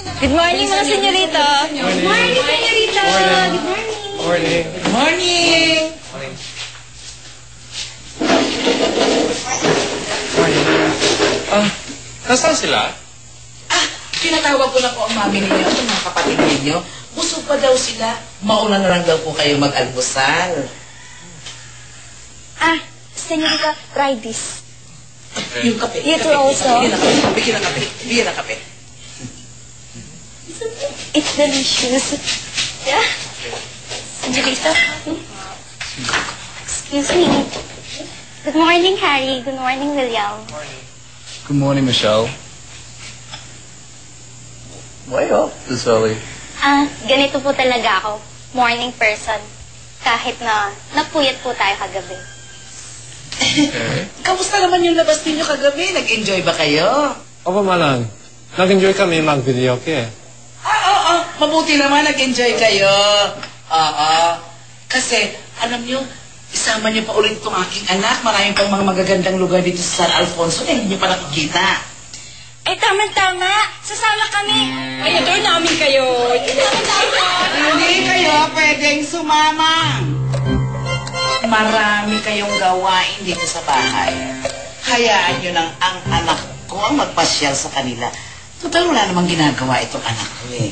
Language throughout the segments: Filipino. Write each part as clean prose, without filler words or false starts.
Good morning, mga senyorita. Good morning, senyorita. Good morning. Morning. Good morning! Nasaan sila? Pinatawag ko na po ang mami ninyo at ang mga kapatid ninyo. Busog pa daw sila. Mauna na lang daw po kayo mag-almusal. Senyorita, try this. Yung kape. You kape, also. Bigyan ng kape. Bigyan ng kape. It's delicious. Yeah. Senyorita. Excuse me. Good morning, Harry. Good morning, William. Good morning, Michelle. Why up this early? Ganito po talaga ako. Morning person. Kahit na napuyat po tayo kagabi. Okay. Kamusta naman yung labas ninyo kagabi? Nag-enjoy ba kayo? Opo, Malang. Nag-enjoy kami mag-video ke. Oo. Mabuti naman nag-enjoy kayo. Oo. Kasi, alam nyo, isama nyo pa ulit itong aking anak. Maraming pang mga magagandang lugar dito sa San Alfonso na hindi nyo pa nakikita. Ay, tama-tama. Sasama kami. Ay, adore namin kayo. Hindi kayo pwedeng sumama. Marami kayong gawain dito sa bahay. Hayaan nyo nang ang anak ko ang magpasyal sa kanila. Total, wala namang ginagawa itong anak ko eh.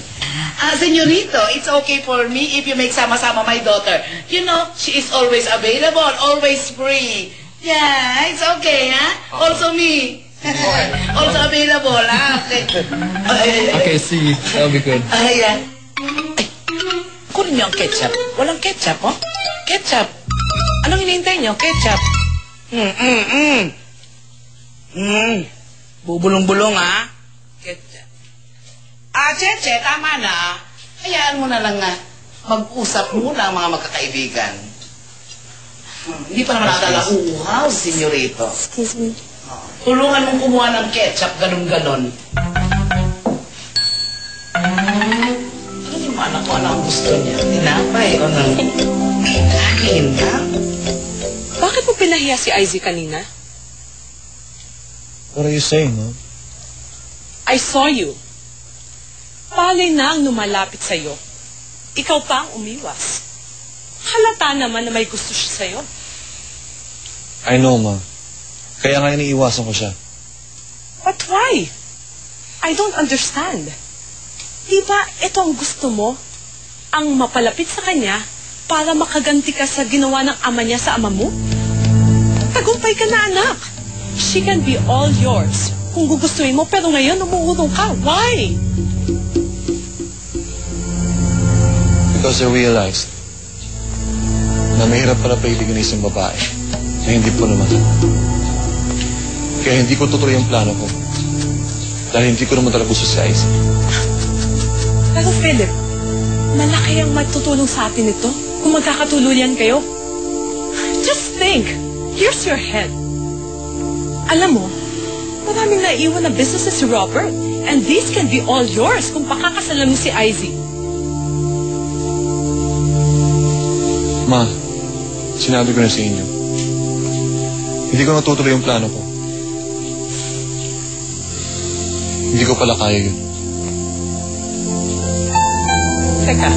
Senyorito, it's okay for me if you make sama-sama my daughter. You know, she is always available, always free. Yeah, it's okay, ha? Also me. Also available, ha? Okay. Okay, see. That'll be good. Ayan. Ay, kunin niyo ang ketchup. Walang ketchup, oh. Ketchup. Anong hinihintay niyo? Ketchup. Bubulong-bulong, ha? Ketchup. Cheche, tama na. Hayaan mo na lang nga. Mag-usap muna ang mga magkakaibigan. Hindi pa naman natala uuhaw, senyorito. Excuse me. Tulungan mong kumuha ng ketchup, ganun-ganon. Ano yung anak ko? Ano ang gusto niya? Tinapay o nang... Kain na? Bakit mo pinahiya si Izzy kanina? What are you saying, Mom? I saw you. Palay na ang lumalapit sa'yo. Ikaw pa ang umiwas. Halata naman na may gusto siya sa'yo. I know, Ma. Kaya nga iniiwasan ko siya. But why? I don't understand. Di ba ito ang gusto mo? Ang mapalapit sa kanya para makaganti ka sa ginawa ng ama niya sa ama mo? Tagumpay ka na, anak. She can be all yours kung gugustuhin mo, pero ngayon umuulong ka. Why? Because I realized na mahirap pala pailigan isang babae na hindi po naman. Kaya hindi ko tutuloy ang plano ko. Dahil hindi ko naman talaga gusto si Izzy. Pero Philip, malaki ang matutulong sa atin ito kung magkakatuluyan kayo. Just think, here's your head. Alam mo, maraming naiwan na businesses si Robert, and these can be all yours kung pakakasalan mo si Izzy. Ma, sinabi ko na sa inyo. Hindi ko natutuloy yung plano ko. Hindi ko pala kaya yun. Teka,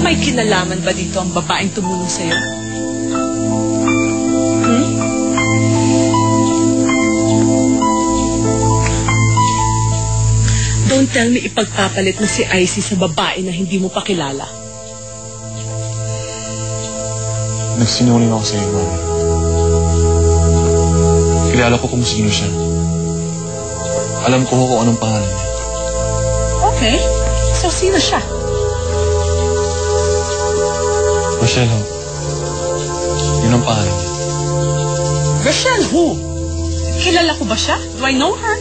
may kinalaman ba dito ang babaeng tumulong sa'yo? Don't tell me ipagpapalit mo si Izzy sa babae na hindi mo pa kilala. Nagsinungaling ako sa iyo, Mami. Kilala ko kung sino siya. Alam ko kung anong pangalan niya. Okay, so sino siya? Rochelle Ho. Yun ang pangalan niya. Rochelle who? Kilala ko ba siya? Do I know her?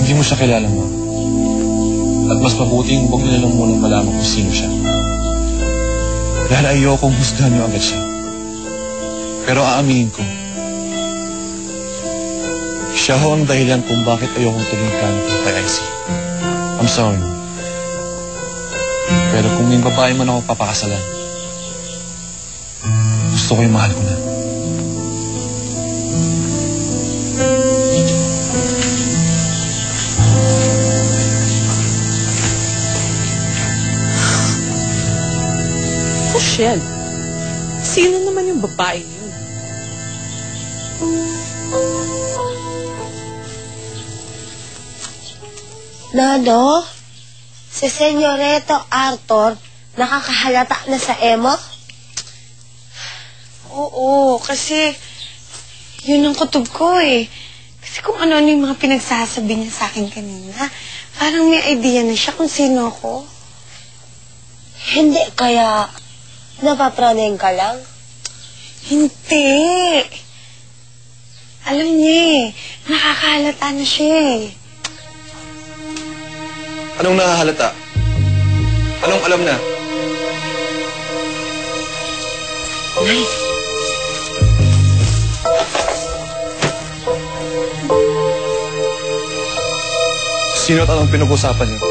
Hindi mo siya kilala, Ma. At mas mabuting huwag niyo na lang munang malaman kung sino siya. Dahil ayokong husgahan niyo agad siya. Pero aaminin ko, siya ho ang dahilan kung bakit ayokong tuloy plano ko kay Izzy. I'm sorry, Ma. Pero kung may babae man ako papakasalan, gusto ko yung mahal ko na. Michelle, sino naman yung babae yun? Nano, si Senyoreto Arthur nakakahalata na sa emo? Oo, kasi yun ang kutob ko eh. Kasi kung ano-ano yung mga pinagsasabi niya sa akin kanina, parang may idea na siya kung sino ako. Hindi, kaya napapraning ka lang? Hindi. Alam niya eh, nakakahalata na siya eh. Anong nahahalata? Anong alam na? Nay, Sino at anong pinag-usapan niyo?